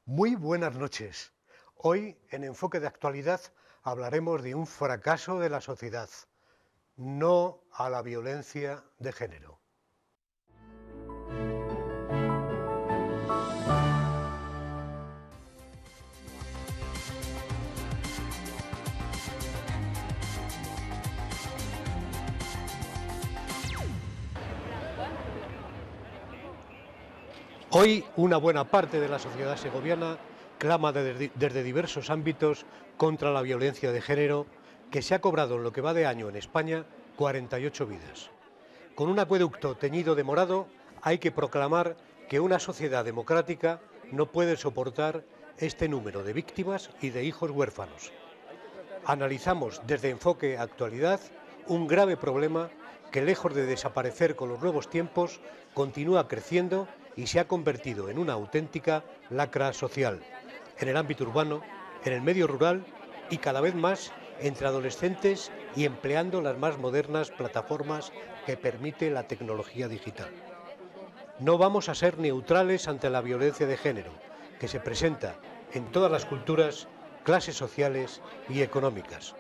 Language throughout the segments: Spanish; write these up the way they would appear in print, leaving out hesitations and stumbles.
Muy buenas noches. Hoy, en Enfoque de Actualidad, hablaremos de un fracaso de la sociedad. No a la violencia de género. Hoy, una buena parte de la sociedad segoviana clama desde diversos ámbitos contra la violencia de género, que se ha cobrado en lo que va de año en España 48 vidas. Con un acueducto teñido de morado, hay que proclamar que una sociedad democrática no puede soportar este número de víctimas y de hijos huérfanos. Analizamos desde Enfoque Actualidad un grave problema que, lejos de desaparecer con los nuevos tiempos, continúa creciendo y se ha convertido en una auténtica lacra social, en el ámbito urbano, en el medio rural y cada vez más entre adolescentes y empleando las más modernas plataformas que permite la tecnología digital. No vamos a ser neutrales ante la violencia de género, que se presenta en todas las culturas, clases sociales y económicas.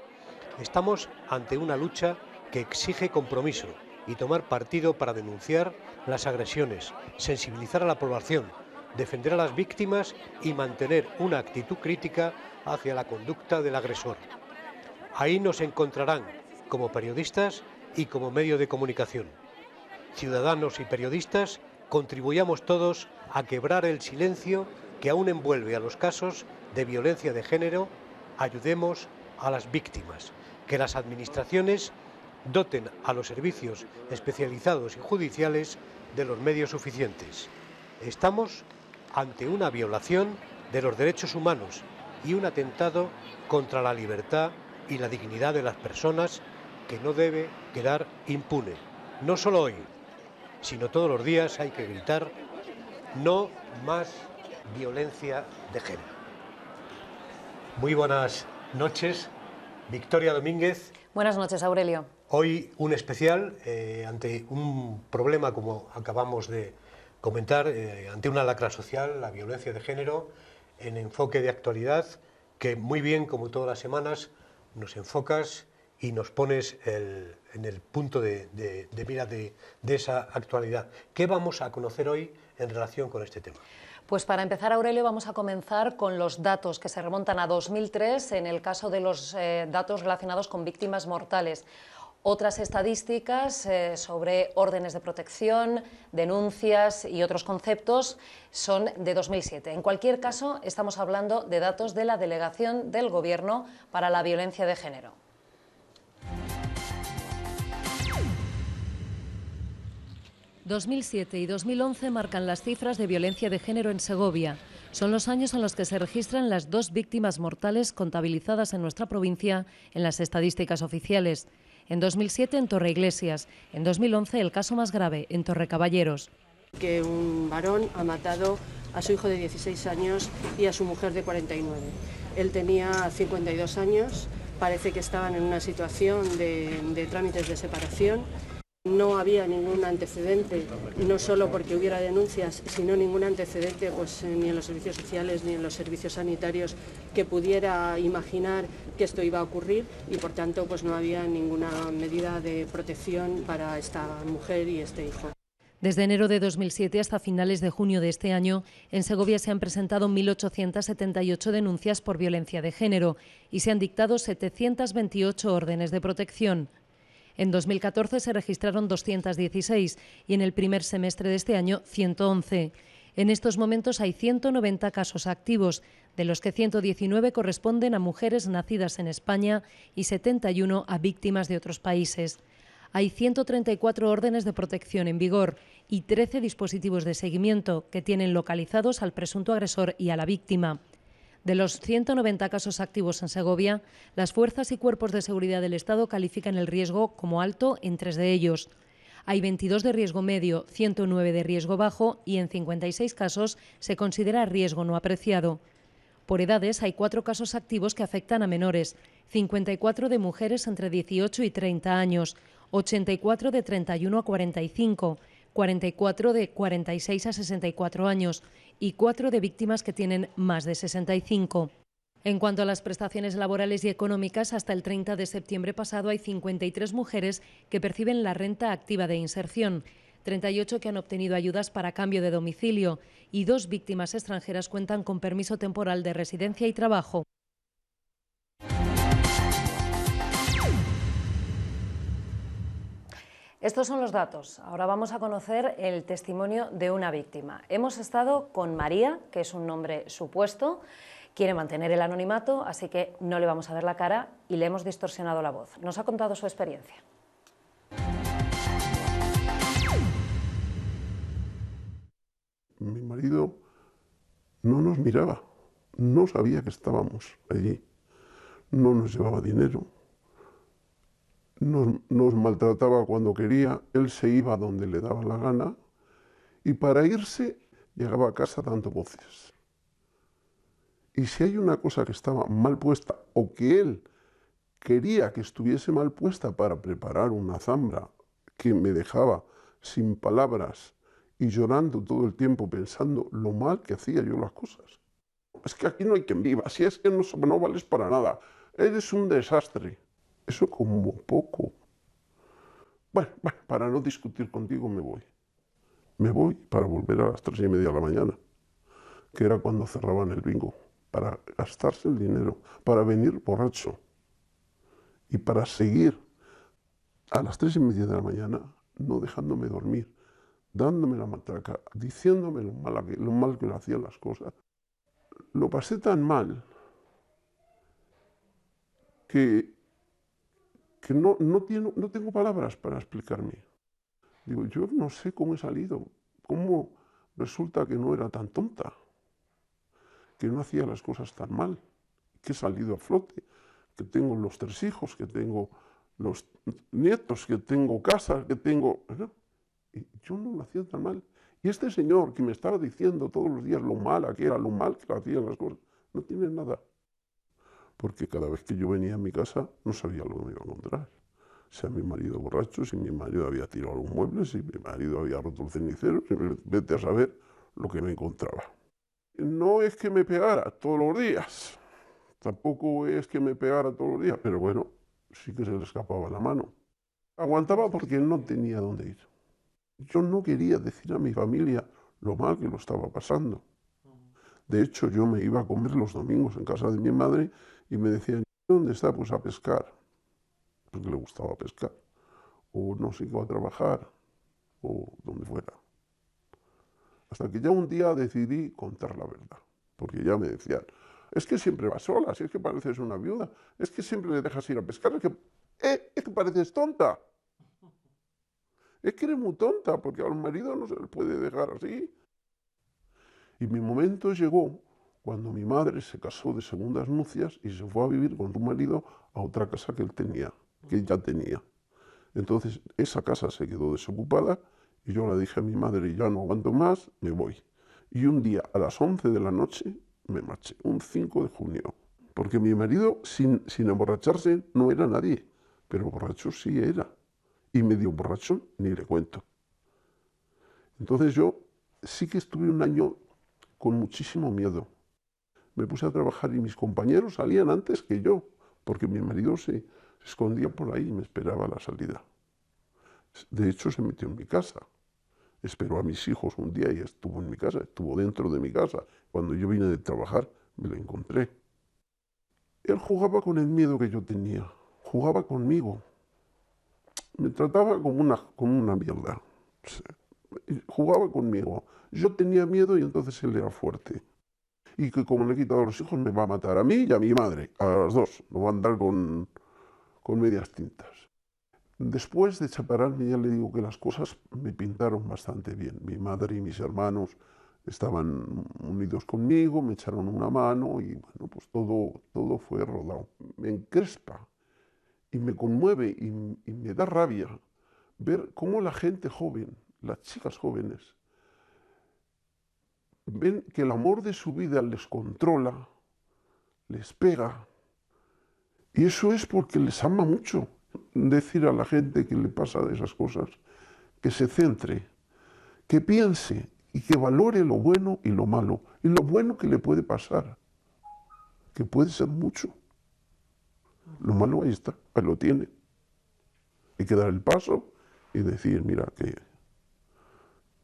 Estamos ante una lucha que exige compromiso y tomar partido para denunciar las agresiones, sensibilizar a la población, defender a las víctimas y mantener una actitud crítica hacia la conducta del agresor. Ahí nos encontrarán como periodistas y como medio de comunicación. Ciudadanos y periodistas, contribuyamos todos a quebrar el silencio que aún envuelve a los casos de violencia de género. Ayudemos a las víctimas, que las administraciones doten a los servicios especializados y judiciales de los medios suficientes. Estamos ante una violación de los derechos humanos y un atentado contra la libertad y la dignidad de las personas que no debe quedar impune. No solo hoy, sino todos los días hay que gritar: no más violencia de género. Muy buenas noches, Victoria Domínguez. Buenas noches, Aurelio. Hoy un especial ante un problema, como acabamos de comentar, ante una lacra social, la violencia de género, en Enfoque de Actualidad, que muy bien, como todas las semanas, nos enfocas y nos pones en el punto de mira de esa actualidad. ¿Qué vamos a conocer hoy en relación con este tema? Pues para empezar, Aurelio, vamos a comenzar con los datos que se remontan a 2003 en el caso de los datos relacionados con víctimas mortales. Otras estadísticas sobre órdenes de protección, denuncias y otros conceptos son de 2007. En cualquier caso, estamos hablando de datos de la Delegación del Gobierno para la Violencia de Género. ...2007 y 2011 marcan las cifras de violencia de género en Segovia. Son los años en los que se registran las 2 víctimas mortales contabilizadas en nuestra provincia en las estadísticas oficiales. En 2007 en Torreiglesias, en 2011 el caso más grave en Torrecaballeros. Que un varón ha matado a su hijo de 16 años y a su mujer de 49. Él tenía 52 años, parece que estaban en una situación de trámites de separación. No había ningún antecedente, no solo porque hubiera denuncias, sino ningún antecedente pues, ni en los servicios sociales ni en los servicios sanitarios que pudiera imaginar que esto iba a ocurrir y por tanto pues, no había ninguna medida de protección para esta mujer y este hijo. Desde enero de 2007 hasta finales de junio de este año, en Segovia se han presentado 1.878 denuncias por violencia de género y se han dictado 728 órdenes de protección. En 2014 se registraron 216 y en el primer semestre de este año 111. En estos momentos hay 190 casos activos, de los que 119 corresponden a mujeres nacidas en España y 71 a víctimas de otros países. Hay 134 órdenes de protección en vigor y 13 dispositivos de seguimiento que tienen localizados al presunto agresor y a la víctima. De los 190 casos activos en Segovia, las fuerzas y cuerpos de seguridad del Estado califican el riesgo como alto en 3 de ellos. Hay 22 de riesgo medio, 109 de riesgo bajo y en 56 casos se considera riesgo no apreciado. Por edades hay 4 casos activos que afectan a menores, 54 de mujeres entre 18 y 30 años, 84 de 31 a 45, 44 de 46 a 64 años y 4 de víctimas que tienen más de 65. En cuanto a las prestaciones laborales y económicas, hasta el 30 de septiembre pasado hay 53 mujeres que perciben la renta activa de inserción, 38 que han obtenido ayudas para cambio de domicilio y 2 víctimas extranjeras cuentan con permiso temporal de residencia y trabajo. Estos son los datos. Ahora vamos a conocer el testimonio de una víctima. Hemos estado con María, que es un nombre supuesto, quiere mantener el anonimato, así que no le vamos a ver la cara y le hemos distorsionado la voz. Nos ha contado su experiencia. Mi marido no nos miraba, no sabía que estábamos allí, no nos llevaba dinero, nos maltrataba cuando quería, él se iba donde le daba la gana y para irse llegaba a casa dando voces. Y si hay una cosa que estaba mal puesta o que él quería que estuviese mal puesta para preparar una zambra que me dejaba sin palabras y llorando todo el tiempo pensando lo mal que hacía yo las cosas. Es que aquí no hay quien viva, si es que no vales para nada, eres un desastre. Eso como poco. Bueno, para no discutir contigo me voy. Me voy para volver a las 3:30 de la mañana, que era cuando cerraban el bingo, para gastarse el dinero, para venir borracho y para seguir a las 3:30 de la mañana no dejándome dormir, dándome la matraca, diciéndome lo mal que le hacían las cosas. Lo pasé tan mal que no tengo palabras para explicarme. Digo, yo no sé cómo he salido, cómo resulta que no era tan tonta, que no hacía las cosas tan mal, que he salido a flote, que tengo los 3 hijos, que tengo los nietos, que tengo casa, que tengo... Y yo no lo hacía tan mal. Y este señor que me estaba diciendo todos los días lo mala que era, lo mal que hacían las cosas, no tiene nada. Porque cada vez que yo venía a mi casa no sabía lo que me iba a encontrar. Sea mi marido borracho, si mi marido había tirado los muebles, si mi marido había roto el cenicero, vete a saber lo que me encontraba. No es que me pegara todos los días, tampoco es que me pegara todos los días, pero bueno, sí que se le escapaba la mano. Aguantaba porque no tenía dónde ir. Yo no quería decir a mi familia lo mal que lo estaba pasando. De hecho, yo me iba a comer los domingos en casa de mi madre y me decían, ¿dónde está? Pues a pescar, porque le gustaba pescar, o no sé, iba a trabajar, o donde fuera. Hasta que ya un día decidí contar la verdad, porque ya me decían, es que siempre vas sola, si es que pareces una viuda, es que siempre le dejas ir a pescar, es que pareces tonta. Es que eres muy tonta, porque al marido no se le puede dejar así. Y mi momento llegó cuando mi madre se casó de segundas nupcias y se fue a vivir con su marido a otra casa que él tenía, que ya tenía. Entonces esa casa se quedó desocupada y yo le dije a mi madre, ya no aguanto más, me voy. Y un día a las 11 de la noche me marché, un 5 de junio. Porque mi marido, sin emborracharse, no era nadie, pero borracho sí era. Y medio borracho ni le cuento. Entonces yo sí que estuve un año con muchísimo miedo. Me puse a trabajar y mis compañeros salían antes que yo, porque mi marido se escondía por ahí y me esperaba a la salida. De hecho, se metió en mi casa. Esperó a mis hijos un día y estuvo en mi casa, estuvo dentro de mi casa. Cuando yo vine de trabajar, me lo encontré. Él jugaba con el miedo que yo tenía, jugaba conmigo. Me trataba como una mierda. Jugaba conmigo. Yo tenía miedo y entonces él era fuerte. Y que como le he quitado a los hijos me va a matar a mí y a mi madre, a las dos. No va a andar con medias tintas. Después de separarme ya le digo que las cosas me pintaron bastante bien. Mi madre y mis hermanos estaban unidos conmigo, me echaron una mano y bueno, pues todo fue rodado. Me encrespa y me conmueve y me da rabia ver cómo la gente joven, las chicas jóvenes, ven que el amor de su vida les controla, les pega, y eso es porque les ama mucho. Decir a la gente que le pasa de esas cosas que se centre, que piense y que valore lo bueno y lo malo, y lo bueno que le puede pasar, que puede ser mucho. Lo malo ahí está, ahí lo tiene. Hay que dar el paso y decir, mira, que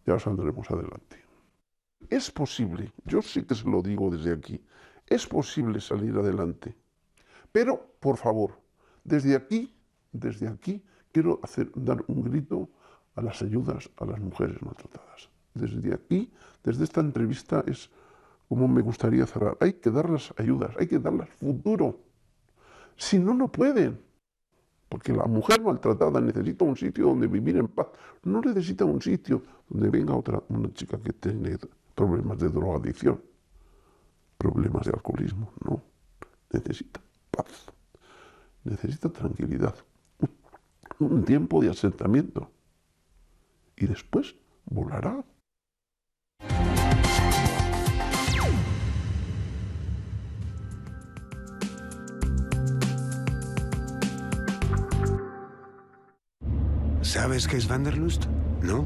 ya saldremos adelante. Es posible, yo sí que se lo digo desde aquí, es posible salir adelante. Pero, por favor, desde aquí, quiero dar un grito a las ayudas a las mujeres maltratadas. Desde aquí, desde esta entrevista, es como me gustaría cerrar. Hay que darles ayudas, hay que darles futuro. Si no, no pueden. Porque la mujer maltratada necesita un sitio donde vivir en paz. No necesita un sitio donde venga una chica que tiene problemas de drogadicción, problemas de alcoholismo. No, necesita paz, necesita tranquilidad, un tiempo de asentamiento. Y después volará. ¿Sabes qué es Wanderlust? ¿No?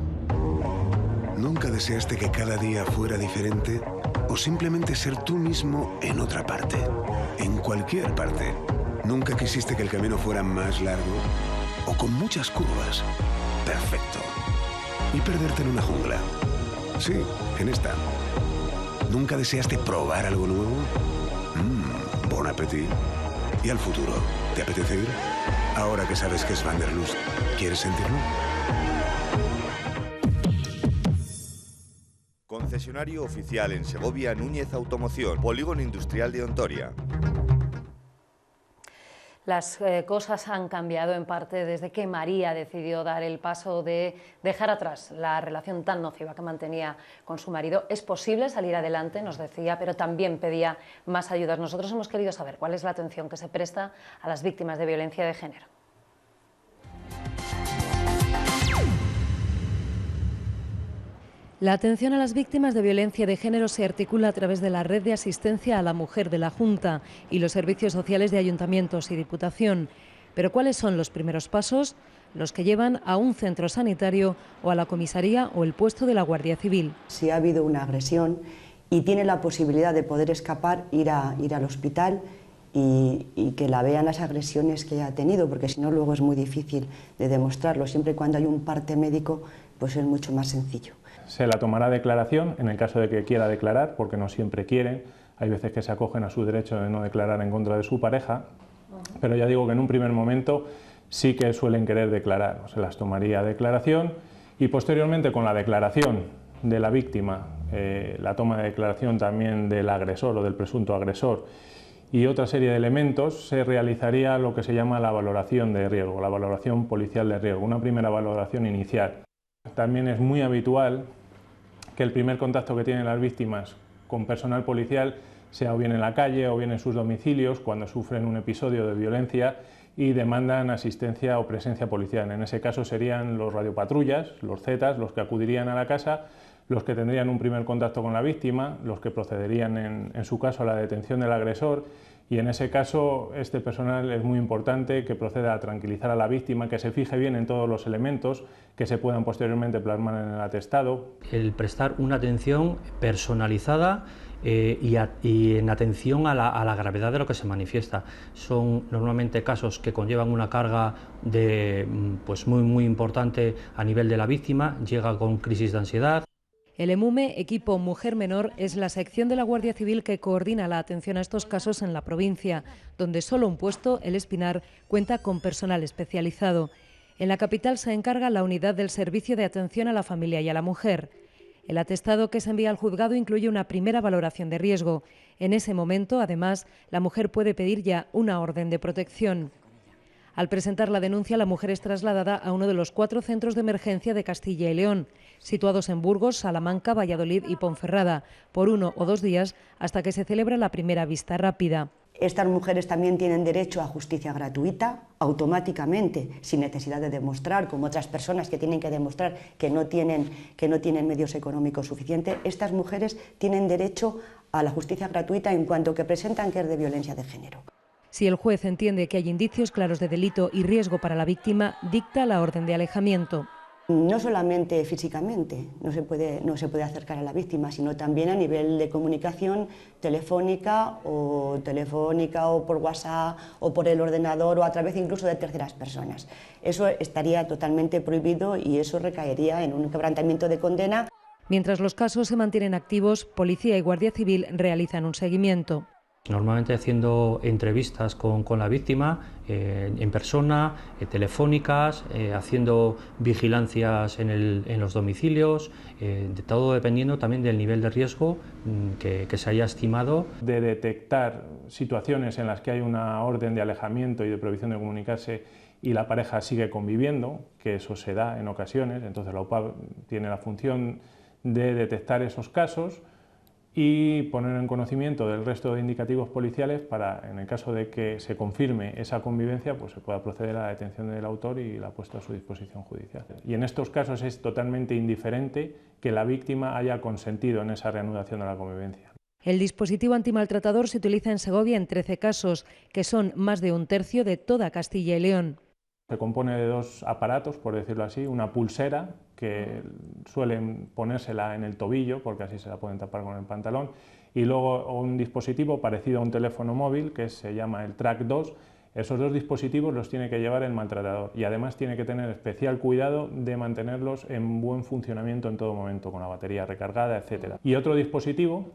¿Nunca deseaste que cada día fuera diferente? ¿O simplemente ser tú mismo en otra parte? En cualquier parte. ¿Nunca quisiste que el camino fuera más largo? ¿O con muchas curvas? Perfecto. ¿Y perderte en una jungla? Sí, en esta. ¿Nunca deseaste probar algo nuevo? Bon appétit. ¿Y al futuro? ¿Te apetece ir? Ahora que sabes que es Wanderlust, ¿quieres sentirlo? Concesionario oficial en Segovia, Núñez Automoción, Polígono Industrial de Ontoria. Las cosas han cambiado en parte desde que María decidió dar el paso de dejar atrás la relación tan nociva que mantenía con su marido. Es posible salir adelante, nos decía, pero también pedía más ayudas. Nosotros hemos querido saber cuál es la atención que se presta a las víctimas de violencia de género. La atención a las víctimas de violencia de género se articula a través de la red de asistencia a la mujer de la Junta y los servicios sociales de ayuntamientos y Diputación. Pero ¿cuáles son los primeros pasos? Los que llevan a un centro sanitario o a la comisaría o el puesto de la Guardia Civil. Si ha habido una agresión y tiene la posibilidad de poder escapar, ir al hospital y que la vean las agresiones que ha tenido, porque si no luego es muy difícil de demostrarlo. Siempre y cuando hay un parte médico, pues es mucho más sencillo. Se la tomará declaración en el caso de que quiera declarar, porque no siempre quieren. Hay veces que se acogen a su derecho de no declarar en contra de su pareja, pero ya digo que en un primer momento sí que suelen querer declarar. Se las tomaría declaración y posteriormente con la declaración de la víctima, la toma de declaración también del agresor o del presunto agresor y otra serie de elementos, se realizaría lo que se llama la valoración de riesgo, la valoración policial de riesgo, una primera valoración inicial. También es muy habitual que el primer contacto que tienen las víctimas con personal policial sea o bien en la calle o bien en sus domicilios cuando sufren un episodio de violencia y demandan asistencia o presencia policial. En ese caso serían los radiopatrullas, los Zetas, los que acudirían a la casa, los que tendrían un primer contacto con la víctima, los que procederían en su caso a la detención del agresor. Y en ese caso, este personal es muy importante que proceda a tranquilizar a la víctima, que se fije bien en todos los elementos que se puedan posteriormente plasmar en el atestado. El prestar una atención personalizada y en atención a la gravedad de lo que se manifiesta. Son normalmente casos que conllevan una carga pues muy importante a nivel de la víctima, llega con crisis de ansiedad. El EMUME, Equipo Mujer Menor, es la sección de la Guardia Civil que coordina la atención a estos casos en la provincia, donde solo un puesto, el Espinar, cuenta con personal especializado. En la capital se encarga la unidad del Servicio de Atención a la Familia y a la Mujer. El atestado que se envía al juzgado incluye una primera valoración de riesgo. En ese momento, además, la mujer puede pedir ya una orden de protección. Al presentar la denuncia, la mujer es trasladada a uno de los 4 centros de emergencia de Castilla y León, situados en Burgos, Salamanca, Valladolid y Ponferrada, por 1 o 2 días hasta que se celebra la primera vista rápida. Estas mujeres también tienen derecho a justicia gratuita, automáticamente, sin necesidad de demostrar, como otras personas que tienen que demostrar que no tienen medios económicos suficientes. Estas mujeres tienen derecho a la justicia gratuita en cuanto que presentan que es de violencia de género. Si el juez entiende que hay indicios claros de delito y riesgo para la víctima, dicta la orden de alejamiento. No solamente físicamente, no se puede acercar a la víctima, sino también a nivel de comunicación telefónica o por WhatsApp o por el ordenador o a través incluso de terceras personas. Eso estaría totalmente prohibido y eso recaería en un quebrantamiento de condena. Mientras los casos se mantienen activos, Policía y Guardia Civil realizan un seguimiento. Normalmente haciendo entrevistas con la víctima en persona, telefónicas, haciendo vigilancias en los domicilios, de todo dependiendo también del nivel de riesgo que se haya estimado. De detectar situaciones en las que hay una orden de alejamiento y de prohibición de comunicarse y la pareja sigue conviviendo, que eso se da en ocasiones, entonces la UPAV tiene la función de detectar esos casos y poner en conocimiento del resto de indicativos policiales para, en el caso de que se confirme esa convivencia, pues se pueda proceder a la detención del autor y la puesta a su disposición judicial. Y en estos casos es totalmente indiferente que la víctima haya consentido en esa reanudación de la convivencia. El dispositivo antimaltratador se utiliza en Segovia en 13 casos, que son más de un tercio de toda Castilla y León. Se compone de dos aparatos, por decirlo así, una pulsera que suelen ponérsela en el tobillo porque así se la pueden tapar con el pantalón y luego un dispositivo parecido a un teléfono móvil que se llama el Track 2. Esos dos dispositivos los tiene que llevar el maltratador y además tiene que tener especial cuidado de mantenerlos en buen funcionamiento en todo momento, con la batería recargada, etc. Y otro dispositivo,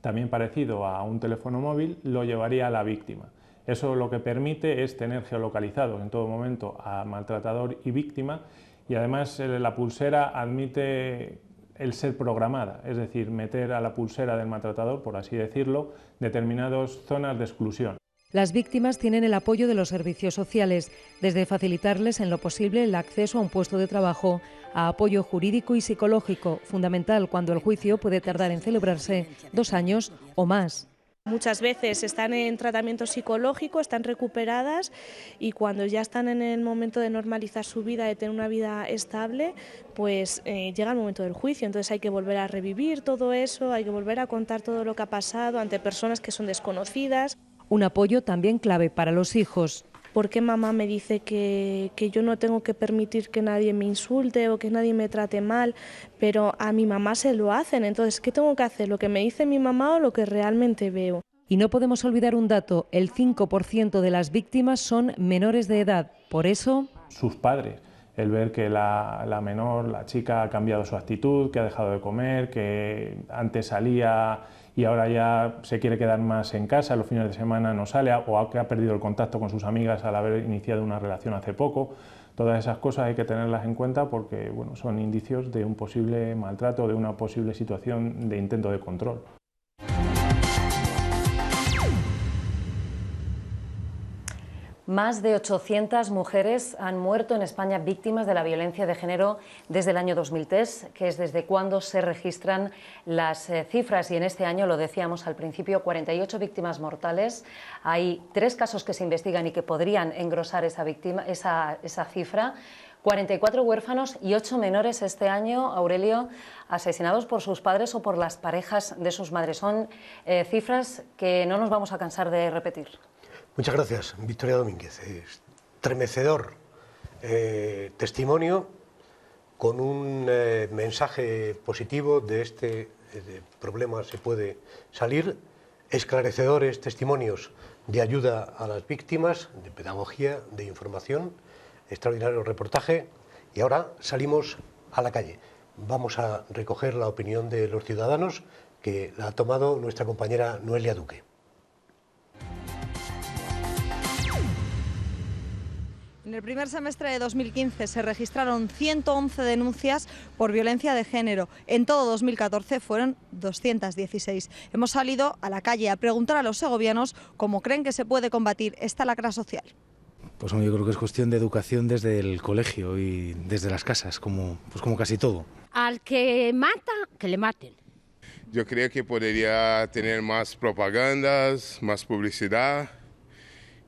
también parecido a un teléfono móvil, lo llevaría a la víctima. Eso lo que permite es tener geolocalizados en todo momento a maltratador y víctima y además la pulsera admite el ser programada, es decir, meter a la pulsera del maltratador, por así decirlo, determinadas zonas de exclusión. Las víctimas tienen el apoyo de los servicios sociales, desde facilitarles en lo posible el acceso a un puesto de trabajo, a apoyo jurídico y psicológico, fundamental cuando el juicio puede tardar en celebrarse 2 años o más. Muchas veces están en tratamiento psicológico, están recuperadas y cuando ya están en el momento de normalizar su vida, de tener una vida estable, pues llega el momento del juicio. Entonces hay que volver a revivir todo eso, hay que volver a contar todo lo que ha pasado ante personas que son desconocidas. Un apoyo también clave para los hijos. ¿Por qué mamá me dice que yo no tengo que permitir que nadie me insulte o que nadie me trate mal? Pero a mi mamá se lo hacen, entonces, ¿qué tengo que hacer? ¿Lo que me dice mi mamá o lo que realmente veo? Y no podemos olvidar un dato, el 5% de las víctimas son menores de edad, por eso... Sus padres, el ver que la menor, la chica, ha cambiado su actitud, que ha dejado de comer, que antes salía y ahora ya se quiere quedar más en casa, los fines de semana no sale o que ha perdido el contacto con sus amigas al haber iniciado una relación hace poco. Todas esas cosas hay que tenerlas en cuenta porque bueno, son indicios de un posible maltrato, de una posible situación de intento de control. Más de 800 mujeres han muerto en España víctimas de la violencia de género desde el año 2003, que es desde cuando se registran las cifras. Y en este año, lo decíamos al principio, 48 víctimas mortales. Hay 3 casos que se investigan y que podrían engrosar esa cifra. 44 huérfanos y 8 menores este año, Aurelio, asesinados por sus padres o por las parejas de sus madres. Son cifras que no nos vamos a cansar de repetir. Muchas gracias, Victoria Domínguez. Estremecedor testimonio con un mensaje positivo de este problema se puede salir, esclarecedores testimonios de ayuda a las víctimas, de pedagogía, de información, extraordinario reportaje y ahora salimos a la calle. Vamos a recoger la opinión de los ciudadanos que la ha tomado nuestra compañera Noelia Duque. En el primer semestre de 2015 se registraron 111 denuncias por violencia de género. En todo 2014 fueron 216. Hemos salido a la calle a preguntar a los segovianos cómo creen que se puede combatir esta lacra social. Pues yo creo que es cuestión de educación desde el colegio y desde las casas, como casi todo. Al que mata, que le maten. Yo creo que podría tener más propagandas, más publicidad.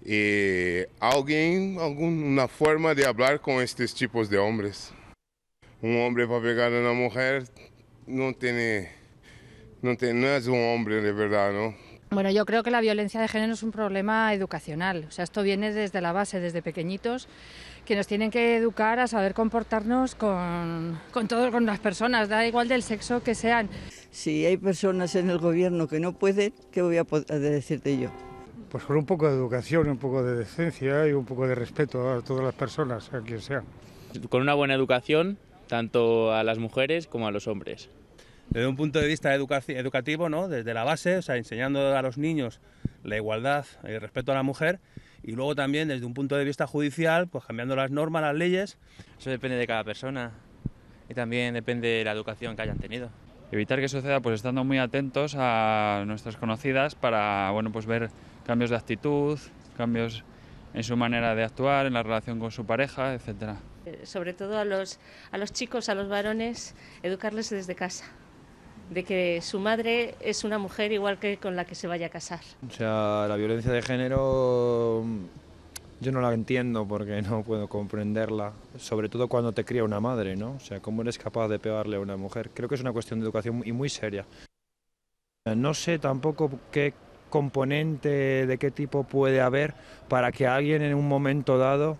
Y alguna forma de hablar con estos tipos de hombres. Un hombre para pegar a una mujer no es un hombre de verdad, ¿no? Bueno, yo creo que la violencia de género es un problema educacional. O sea, esto viene desde la base, desde pequeñitos, que nos tienen que educar a saber comportarnos con las personas, da igual del sexo que sean. Si hay personas en el gobierno que no pueden, ¿qué voy a poder decirte yo? Pues con un poco de educación, un poco de decencia y un poco de respeto a todas las personas, a quien sean. Con una buena educación, tanto a las mujeres como a los hombres. Desde un punto de vista educativo, ¿no? Desde la base, o sea, enseñando a los niños la igualdad y el respeto a la mujer, y luego también desde un punto de vista judicial, pues cambiando las normas, las leyes. Eso depende de cada persona y también depende de la educación que hayan tenido. Evitar que suceda pues estando muy atentos a nuestras conocidas para pues ver cambios de actitud, cambios en su manera de actuar, en la relación con su pareja, etcétera. Sobre todo a los chicos, a los varones, educarles desde casa, de que su madre es una mujer igual que con la que se vaya a casar. O sea, la violencia de género yo no la entiendo porque no puedo comprenderla, sobre todo cuando te cría una madre, ¿no? O sea, cómo eres capaz de pegarle a una mujer. Creo que es una cuestión de educación y muy seria. No sé tampoco qué componente, de qué tipo puede haber para que alguien en un momento dado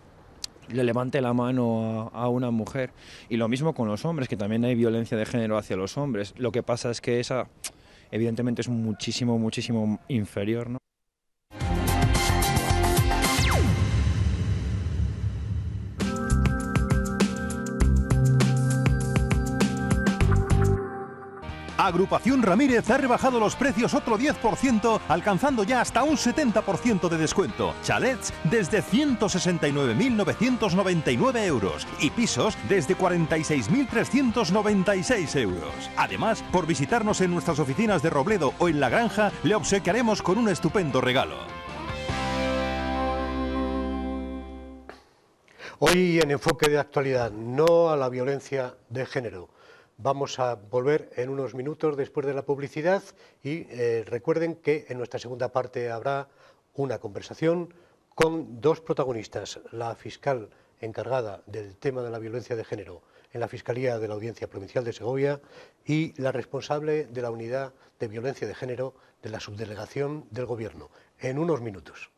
le levante la mano a una mujer. Y lo mismo con los hombres, que también hay violencia de género hacia los hombres. Lo que pasa es que esa, evidentemente, es muchísimo inferior, ¿no? Agrupación Ramírez ha rebajado los precios otro 10%, alcanzando ya hasta un 70% de descuento. Chalets desde 169.999 euros y pisos desde 46.396 euros. Además, por visitarnos en nuestras oficinas de Robledo o en La Granja, le obsequiaremos con un estupendo regalo. Hoy en Enfoque de Actualidad, no a la violencia de género. Vamos a volver en unos minutos después de la publicidad y recuerden que en nuestra segunda parte habrá una conversación con dos protagonistas, la fiscal encargada del tema de la violencia de género en la Fiscalía de la Audiencia Provincial de Segovia y la responsable de la Unidad de Violencia de Género de la Subdelegación del Gobierno, en unos minutos.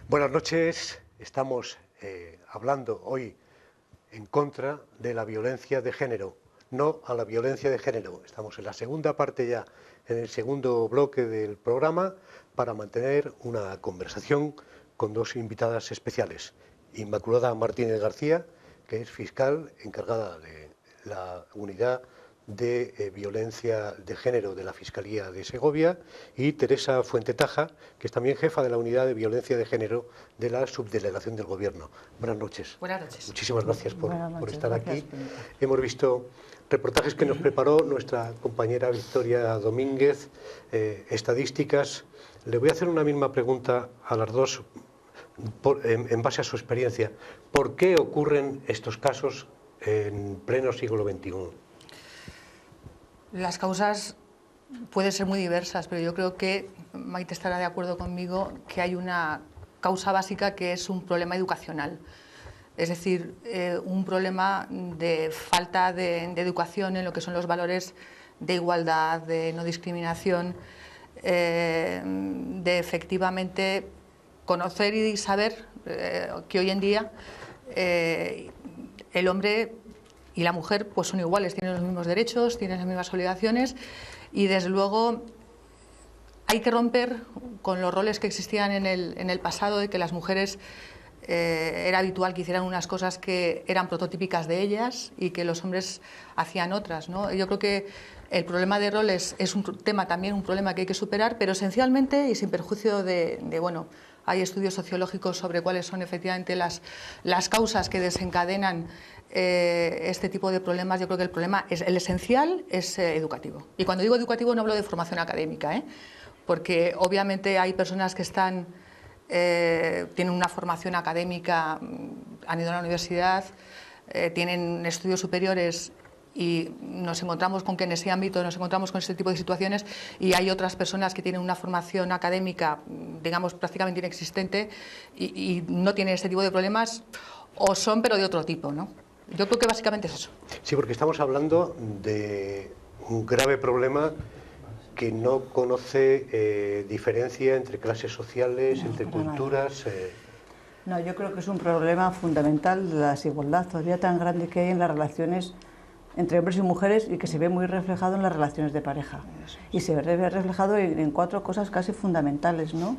Buenas noches, estamos hablando hoy en contra de la violencia de género, no a la violencia de género. Estamos en la segunda parte ya, en el segundo bloque del programa, para mantener una conversación con dos invitadas especiales. Inmaculada Martínez García, que es fiscal encargada de la Unidad de Violencia de Género de la Fiscalía de Segovia, y Teresa Fuentetaja, que es también jefa de la Unidad de Violencia de Género de la Subdelegación del Gobierno. Buenas noches. Buenas noches. Muchísimas gracias por estar aquí. Hemos visto reportajes que nos preparó nuestra compañera Victoria Domínguez, estadísticas. Le voy a hacer una misma pregunta a las dos en base a su experiencia. ¿Por qué ocurren estos casos en pleno siglo XXI? Las causas pueden ser muy diversas, pero yo creo que Maite estará de acuerdo conmigo que hay una causa básica que es un problema educacional. Es decir, un problema de falta de educación en lo que son los valores de igualdad, de no discriminación, de efectivamente conocer y saber que hoy en día el hombre y la mujer pues son iguales, tienen los mismos derechos, tienen las mismas obligaciones y desde luego hay que romper con los roles que existían en el pasado de que las mujeres era habitual que hicieran unas cosas que eran prototípicas de ellas y que los hombres hacían otras, ¿no? Yo creo que el problema de roles es un tema también, un problema que hay que superar, pero esencialmente y sin perjuicio de bueno, hay estudios sociológicos sobre cuáles son efectivamente las causas que desencadenan este tipo de problemas. Yo creo que el problema es el esencial es educativo. Y cuando digo educativo no hablo de formación académica, porque obviamente hay personas que están tienen una formación académica, han ido a la universidad, tienen estudios superiores y nos encontramos con que en ese ámbito nos encontramos con este tipo de situaciones, y hay otras personas que tienen una formación académica, digamos, prácticamente inexistente y no tienen este tipo de problemas, o son pero de otro tipo, ¿no? Yo creo que básicamente es eso. Sí, porque estamos hablando de un grave problema que no conoce diferencia entre clases sociales, entre culturas. No, yo creo que es un problema fundamental de la desigualdad todavía tan grande que hay en las relaciones entre hombres y mujeres, y que se ve muy reflejado en las relaciones de pareja. Y se ve reflejado en 4 cosas casi fundamentales, ¿no?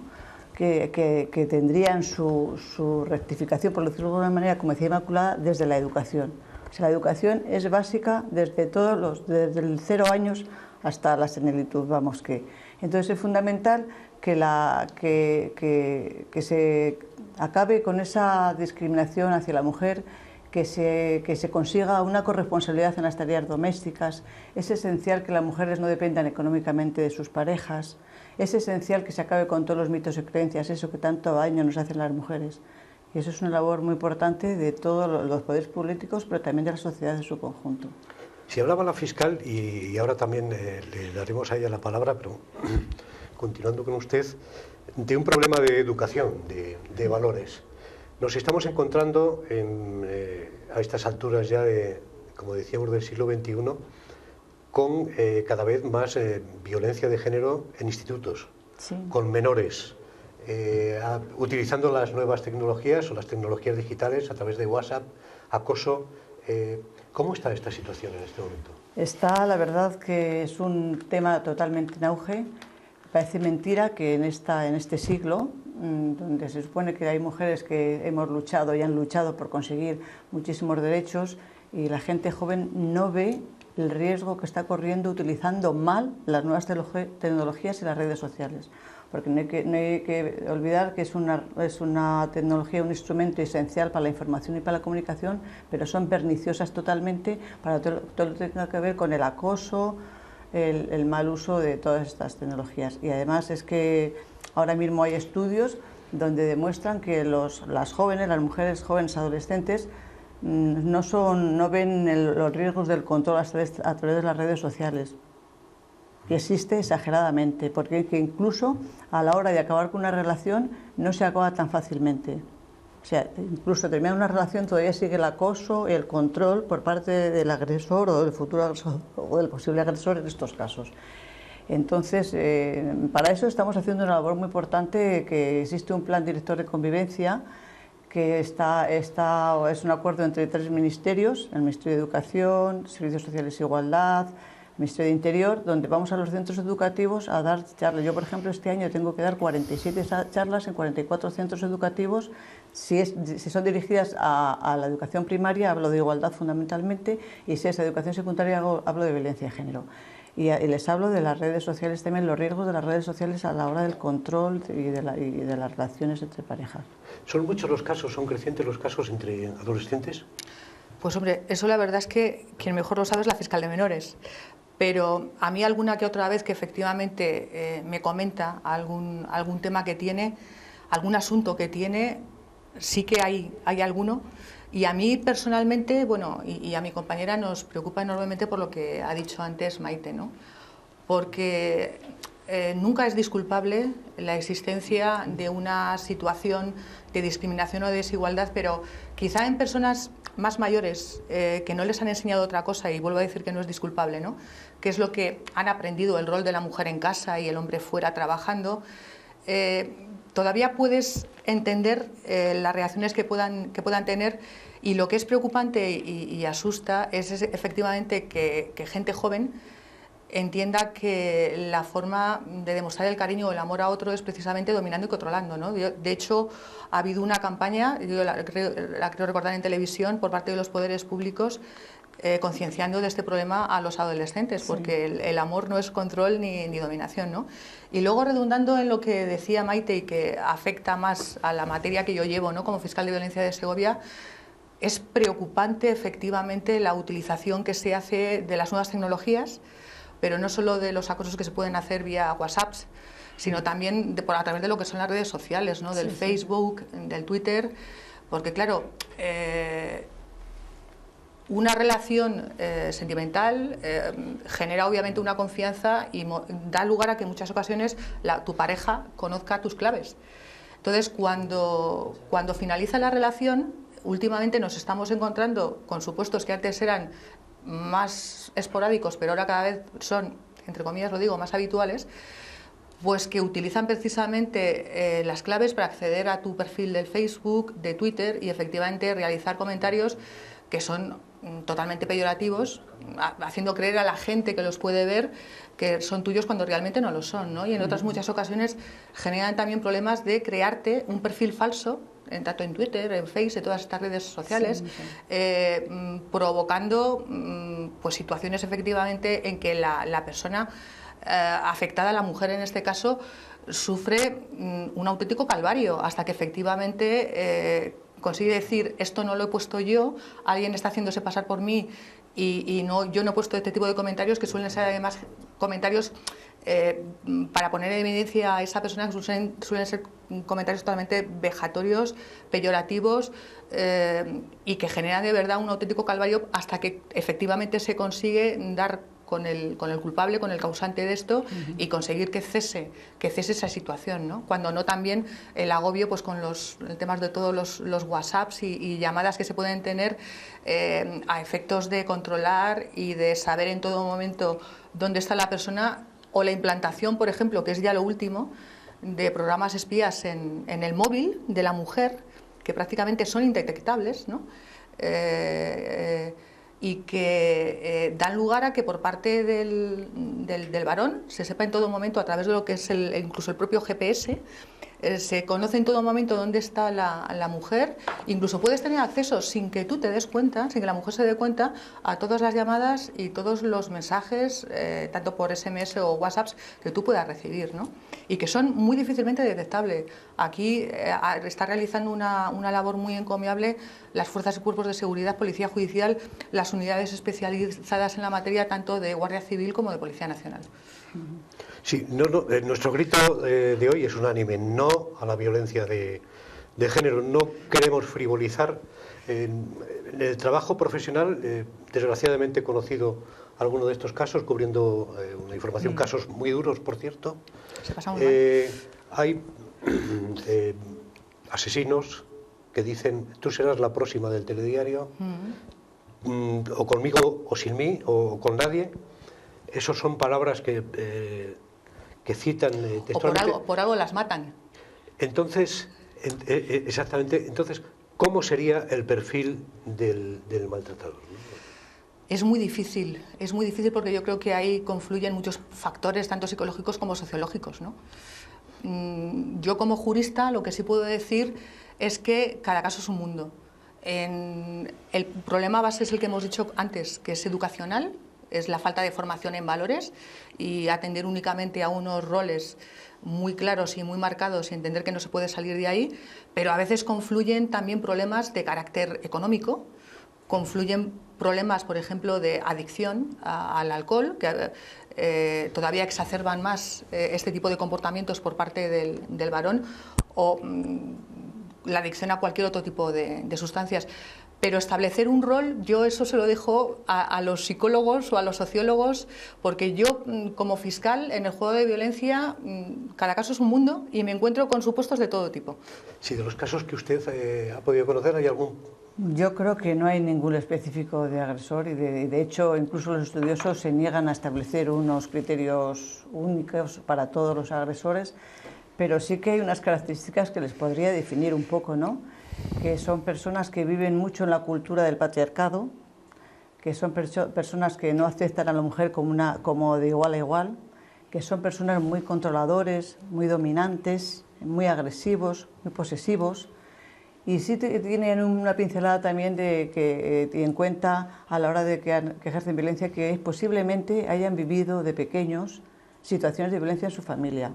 que tendrían su rectificación, por decirlo de alguna manera, como decía Inmaculada, desde la educación. O sea, la educación es básica desde desde el 0 años hasta la senilitud, vamos que. Entonces es fundamental que se acabe con esa discriminación hacia la mujer, que se consiga una corresponsabilidad en las tareas domésticas. Es esencial que las mujeres no dependan económicamente de sus parejas. Es esencial que se acabe con todos los mitos y creencias, eso que tanto daño nos hacen las mujeres. Y eso es una labor muy importante de todos los poderes políticos, pero también de la sociedad en su conjunto. Si hablaba la fiscal, y ahora también le daremos a ella la palabra, pero continuando con usted, de un problema de educación, de valores. Nos estamos encontrando a estas alturas ya, como decíamos, del siglo XXI, con cada vez más violencia de género en institutos, sí, con menores, utilizando las nuevas tecnologías o las tecnologías digitales a través de WhatsApp, acoso. ¿Cómo está esta situación en este momento? Está, la verdad, que es un tema totalmente en auge. Parece mentira que en este siglo, donde se supone que hay mujeres que hemos luchado y han luchado por conseguir muchísimos derechos, y la gente joven no ve el riesgo que está corriendo utilizando mal las nuevas tecnologías y las redes sociales. Porque no hay que olvidar que es una tecnología, un instrumento esencial para la información y para la comunicación, pero son perniciosas totalmente para todo lo que tenga que ver con el acoso, el mal uso de todas estas tecnologías. Y además es que ahora mismo hay estudios donde demuestran que las jóvenes, las mujeres jóvenes adolescentes, no ven los riesgos del control a través de las redes sociales. Y existe exageradamente, porque incluso a la hora de acabar con una relación no se acaba tan fácilmente. O sea, incluso terminar una relación todavía sigue el acoso, el control por parte del agresor o del futuro agresor o del posible agresor en estos casos. Entonces, para eso estamos haciendo una labor muy importante, que existe un plan director de convivencia que es un acuerdo entre 3 ministerios, el Ministerio de Educación, Servicios Sociales e Igualdad, Ministerio de Interior, donde vamos a los centros educativos a dar charlas. Yo, por ejemplo, este año tengo que dar 47 charlas en 44 centros educativos. Si son dirigidas a la educación primaria, hablo de igualdad fundamentalmente, y si es educación secundaria, hablo de violencia de género. Y les hablo de las redes sociales también, los riesgos de las redes sociales a la hora del control y de las relaciones entre parejas. ¿Son muchos los casos, son crecientes los casos entre adolescentes? Pues hombre, eso la verdad es que quien mejor lo sabe es la fiscal de menores. Pero a mí alguna que otra vez que efectivamente me comenta algún tema que tiene, algún asunto que tiene, sí que hay alguno. Y a mí personalmente, bueno, y a mi compañera nos preocupa enormemente por lo que ha dicho antes Maite, ¿no? Porque nunca es disculpable la existencia de una situación de discriminación o de desigualdad, pero quizá en personas más mayores que no les han enseñado otra cosa, y vuelvo a decir que no es disculpable, ¿no? Que es lo que han aprendido, el rol de la mujer en casa y el hombre fuera trabajando, todavía puedes entender las reacciones que puedan tener, y lo que es preocupante y asusta es efectivamente que gente joven entienda que la forma de demostrar el cariño o el amor a otro es precisamente dominando y controlando, ¿no? De hecho, ha habido una campaña, yo la creo recordar en televisión, por parte de los poderes públicos, concienciando de este problema a los adolescentes, sí, porque el amor no es control ni dominación, ¿no? Y luego, redundando en lo que decía Maite y que afecta más a la materia que yo llevo, ¿no?, como fiscal de violencia de Segovia, es preocupante efectivamente la utilización que se hace de las nuevas tecnologías, pero no solo de los acosos que se pueden hacer vía WhatsApp, sino también a través de lo que son las redes sociales, ¿no?, del Facebook, del Twitter, porque claro, una relación sentimental genera obviamente una confianza y da lugar a que en muchas ocasiones tu pareja conozca tus claves. Entonces, cuando finaliza la relación, últimamente nos estamos encontrando con supuestos que antes eran más esporádicos, pero ahora cada vez son, entre comillas lo digo, más habituales, pues que utilizan precisamente las claves para acceder a tu perfil del Facebook, de Twitter y efectivamente realizar comentarios que son totalmente peyorativos, haciendo creer a la gente que los puede ver que son tuyos cuando realmente no lo son, ¿no? Y en otras muchas ocasiones generan también problemas de crearte un perfil falso, tanto en Twitter, en Facebook, en todas estas redes sociales, provocando pues situaciones efectivamente en que la persona afectada, la mujer en este caso, sufre un auténtico calvario hasta que efectivamente consigue decir, esto no lo he puesto yo, alguien está haciéndose pasar por mí y yo no he puesto este tipo de comentarios, que suelen ser además comentarios para poner en evidencia a esa persona, que suelen ser comentarios totalmente vejatorios, peyorativos y que generan de verdad un auténtico calvario hasta que efectivamente se consigue dar con el culpable, con el causante de esto y conseguir que cese esa situación, ¿no? Cuando no también el agobio pues con los temas de todos los WhatsApps y llamadas que se pueden tener a efectos de controlar y de saber en todo momento dónde está la persona, o la implantación, por ejemplo, que es ya lo último, de programas espías en el móvil de la mujer, que prácticamente son indetectables, ¿no? Y que dan lugar a que por parte del varón se sepa en todo momento, a través de lo que es incluso el propio GPS, se conoce en todo momento dónde está la mujer, incluso puedes tener acceso sin que tú te des cuenta, sin que la mujer se dé cuenta, a todas las llamadas y todos los mensajes, tanto por SMS o WhatsApps, que tú puedas recibir, ¿no? Y que son muy difícilmente detectables. Aquí está realizando una labor muy encomiable las fuerzas y cuerpos de seguridad, policía judicial, las unidades especializadas en la materia, tanto de Guardia Civil como de Policía Nacional. Sí, nuestro grito de hoy es unánime, no a la violencia de género. No queremos frivolizar. En el trabajo profesional, desgraciadamente he conocido algunos de estos casos, cubriendo una información, casos muy duros, por cierto. Se pasa muy mal. Hay asesinos que dicen, tú serás la próxima del telediario, o conmigo o sin mí, o con nadie. Esas son palabras que citan textualmente. O por algo las matan. Entonces, exactamente, entonces, ¿cómo sería el perfil del maltratador? Es muy difícil porque yo creo que ahí confluyen muchos factores, tanto psicológicos como sociológicos, ¿no? Yo como jurista lo que sí puedo decir es que cada caso es un mundo. El problema base es el que hemos dicho antes, que es educacional, es la falta de formación en valores y atender únicamente a unos roles muy claros y muy marcados y entender que no se puede salir de ahí, pero a veces confluyen también problemas de carácter económico, confluyen problemas, por ejemplo, de adicción al alcohol, que todavía exacerban más este tipo de comportamientos por parte del varón, o la adicción a cualquier otro tipo de sustancias. Pero establecer un rol, yo eso se lo dejo a los psicólogos o a los sociólogos, porque yo como fiscal en el juego de violencia, cada caso es un mundo y me encuentro con supuestos de todo tipo. Sí, de los casos que usted ha podido conocer, ¿hay algún? Yo creo que no hay ningún específico de agresor y de hecho incluso los estudiosos se niegan a establecer unos criterios únicos para todos los agresores, pero sí que hay unas características que les podría definir un poco, ¿no? Que son personas que viven mucho en la cultura del patriarcado, que son personas que no aceptan a la mujer como de igual a igual, que son personas muy controladores, muy dominantes, muy agresivos, muy posesivos, y sí tienen una pincelada también de que tienen en cuenta a la hora de que ejercen violencia que posiblemente hayan vivido de pequeños situaciones de violencia en su familia.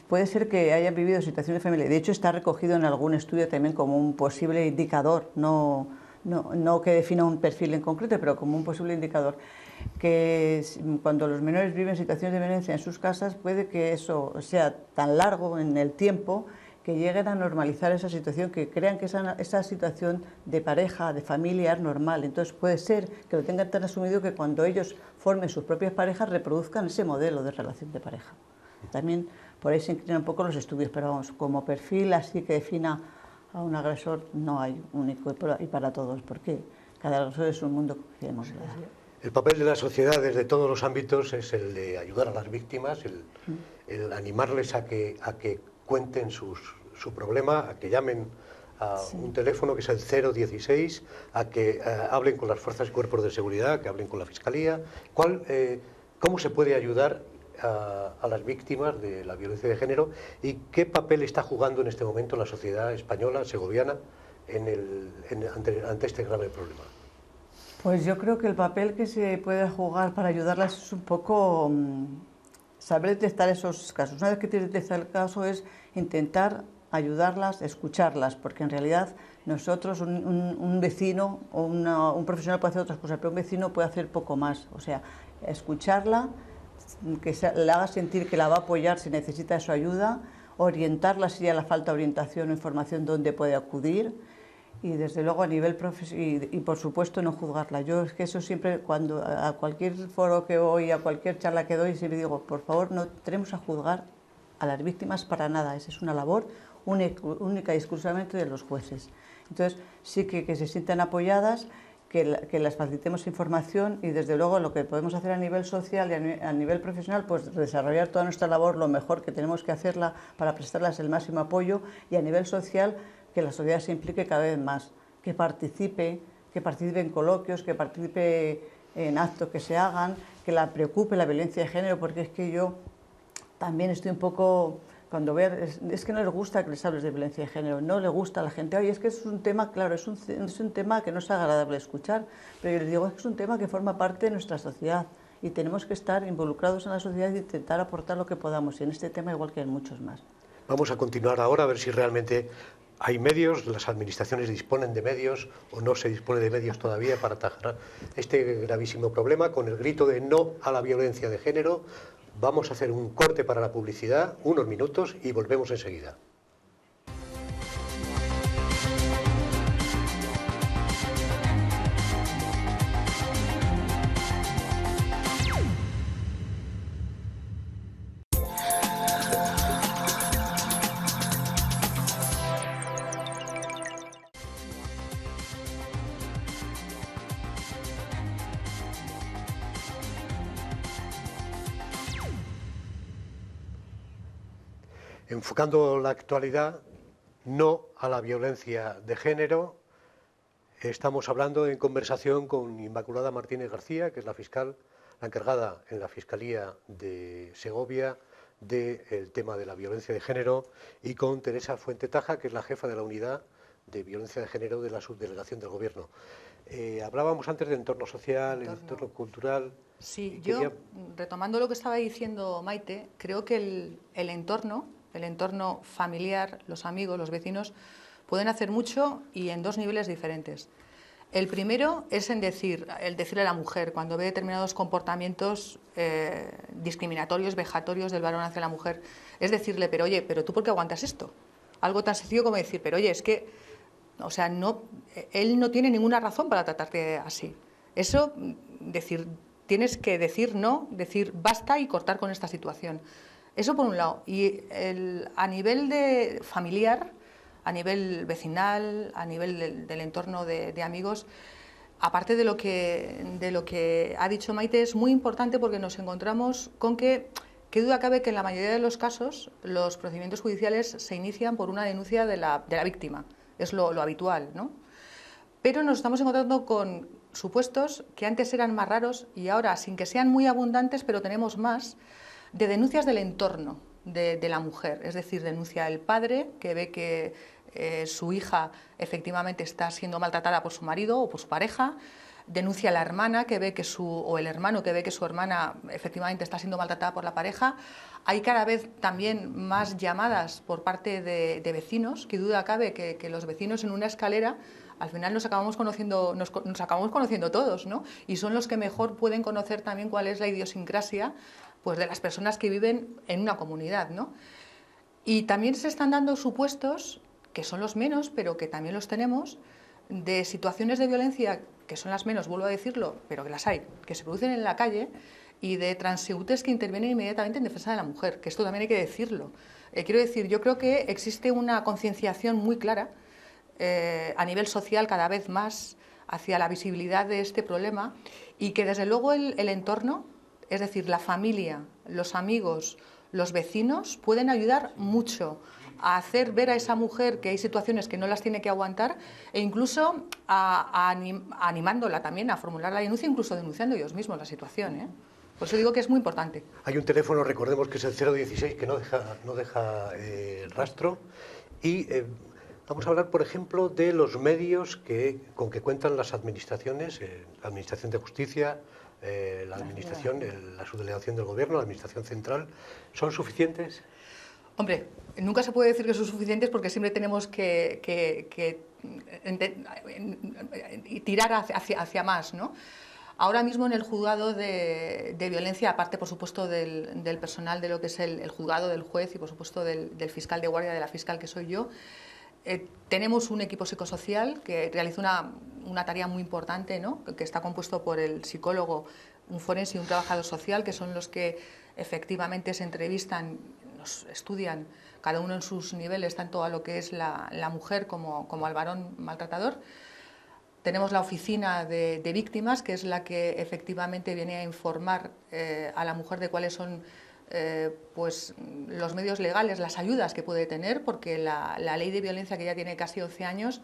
Puede ser que hayan vivido situaciones de familia. De hecho, está recogido en algún estudio también como un posible indicador, no que defina un perfil en concreto, pero como un posible indicador. Que cuando los menores viven situaciones de violencia en sus casas, puede que eso sea tan largo en el tiempo que lleguen a normalizar esa situación, que crean que esa situación de pareja, de familia es normal. Entonces puede ser que lo tengan tan asumido que cuando ellos formen sus propias parejas reproduzcan ese modelo de relación de pareja. También por ahí se inclinan un poco los estudios, pero vamos, como perfil así que defina a un agresor no hay único y para todos, porque cada agresor es un mundo que hemos de dar. El papel de la sociedad desde todos los ámbitos es el de ayudar a las víctimas, el animarles a que cuenten su problema, a que llamen a un teléfono que es el 016, a que hablen con las fuerzas y cuerpos de seguridad, que hablen con la Fiscalía. ¿Cómo se puede ayudar a las víctimas de la violencia de género y qué papel está jugando en este momento la sociedad española, segoviana, ante este grave problema? Pues yo creo que el papel que se puede jugar para ayudarlas es un poco saber detectar esos casos. Una vez que te detecta el caso es intentar ayudarlas, escucharlas, porque en realidad nosotros, un vecino o un profesional puede hacer otras cosas, pero un vecino puede hacer poco más. O sea, escucharla, que le haga sentir que la va a apoyar si necesita su ayuda, orientarla si ya le falta orientación o información dónde puede acudir, y desde luego a nivel profesional, y por supuesto no juzgarla. Yo es que eso siempre, cuando a cualquier foro que voy, a cualquier charla que doy, siempre digo, por favor, no tenemos a juzgar a las víctimas para nada. Esa es una labor única y exclusivamente de los jueces. Entonces sí que se sientan apoyadas, que las facilitemos información, y desde luego lo que podemos hacer a nivel social y a nivel profesional, pues desarrollar toda nuestra labor lo mejor que tenemos que hacerla para prestarlas el máximo apoyo, y a nivel social que la sociedad se implique cada vez más, que participe en coloquios, que participe en actos que se hagan, que la preocupe la violencia de género, porque es que yo también estoy un poco, cuando veo, es que no les gusta que les hables de violencia de género, no le gusta a la gente, oye, es que es un tema, claro, es un tema que no es agradable escuchar, pero yo les digo, es que es un tema que forma parte de nuestra sociedad y tenemos que estar involucrados en la sociedad e intentar aportar lo que podamos, y en este tema igual que en muchos más. Vamos a continuar ahora a ver si realmente hay medios, las administraciones disponen de medios o no se dispone de medios todavía para atajar este gravísimo problema. Con el grito de no a la violencia de género, vamos a hacer un corte para la publicidad, unos minutos, y volvemos enseguida. Enfocando la actualidad, no a la violencia de género, estamos hablando en conversación con Inmaculada Martínez García, que es la fiscal, la encargada en la Fiscalía de Segovia del tema de la violencia de género, y con Teresa Fuentetaja, que es la jefa de la unidad de violencia de género de la subdelegación del Gobierno. Hablábamos antes del entorno social, el entorno cultural. Sí, yo, retomando lo que estaba diciendo Maite, creo que el entorno familiar, los amigos, los vecinos, pueden hacer mucho y en dos niveles diferentes. El primero es decirle a la mujer, cuando ve determinados comportamientos discriminatorios, vejatorios del varón hacia la mujer, es decirle, pero oye, ¿pero tú por qué aguantas esto? Algo tan sencillo como decir, pero oye, es que, o sea, él no tiene ninguna razón para tratarte así. Eso, tienes que decir no, decir basta y cortar con esta situación. Eso por un lado. Y a nivel familiar, a nivel vecinal, a nivel del entorno de amigos, aparte de lo que ha dicho Maite, es muy importante porque nos encontramos con que, qué duda cabe que en la mayoría de los casos los procedimientos judiciales se inician por una denuncia de la víctima. Es lo habitual, ¿no? Pero nos estamos encontrando con supuestos que antes eran más raros y ahora, sin que sean muy abundantes, pero tenemos más, de denuncias del entorno de la mujer. Es decir, denuncia el padre que ve que su hija efectivamente está siendo maltratada por su marido o por su pareja, denuncia la hermana que ve o el hermano que ve que su hermana efectivamente está siendo maltratada por la pareja. Hay cada vez también más llamadas por parte de vecinos, que duda cabe que los vecinos en una escalera al final nos acabamos conociendo todos, ¿no? Y son los que mejor pueden conocer también cuál es la idiosincrasia, pues, de las personas que viven en una comunidad, ¿no? Y también se están dando supuestos, que son los menos, pero que también los tenemos, de situaciones de violencia, que son las menos, vuelvo a decirlo, pero que las hay, que se producen en la calle, y de transeúntes que intervienen inmediatamente en defensa de la mujer, que esto también hay que decirlo. Quiero decir, yo creo que existe una concienciación muy clara a nivel social cada vez más hacia la visibilidad de este problema y que desde luego el entorno, es decir, la familia, los amigos, los vecinos, pueden ayudar mucho a hacer ver a esa mujer que hay situaciones que no las tiene que aguantar e incluso animándola también a formular la denuncia, incluso denunciando ellos mismos la situación, Por eso digo que es muy importante. Hay un teléfono, recordemos que es el 016, que no deja rastro. Y vamos a hablar, por ejemplo, de los medios con que cuentan las administraciones, la Administración de Justicia, la subdelegación del Gobierno, la Administración Central. ¿Son suficientes? Hombre, nunca se puede decir que son suficientes porque siempre tenemos que tirar hacia más, ¿no? Ahora mismo en el juzgado de violencia, aparte por supuesto del personal de lo que es el juzgado, del juez y por supuesto del fiscal de guardia, de la fiscal que soy yo, tenemos un equipo psicosocial que realiza una tarea muy importante, ¿no? Que está compuesto por el psicólogo, un forense y un trabajador social, que son los que efectivamente se entrevistan, nos estudian cada uno en sus niveles, tanto a lo que es la mujer como al varón maltratador. Tenemos la oficina de víctimas, que es la que efectivamente viene a informar a la mujer de cuáles son pues, los medios legales, las ayudas que puede tener, porque la ley de violencia, que ya tiene casi 11 años,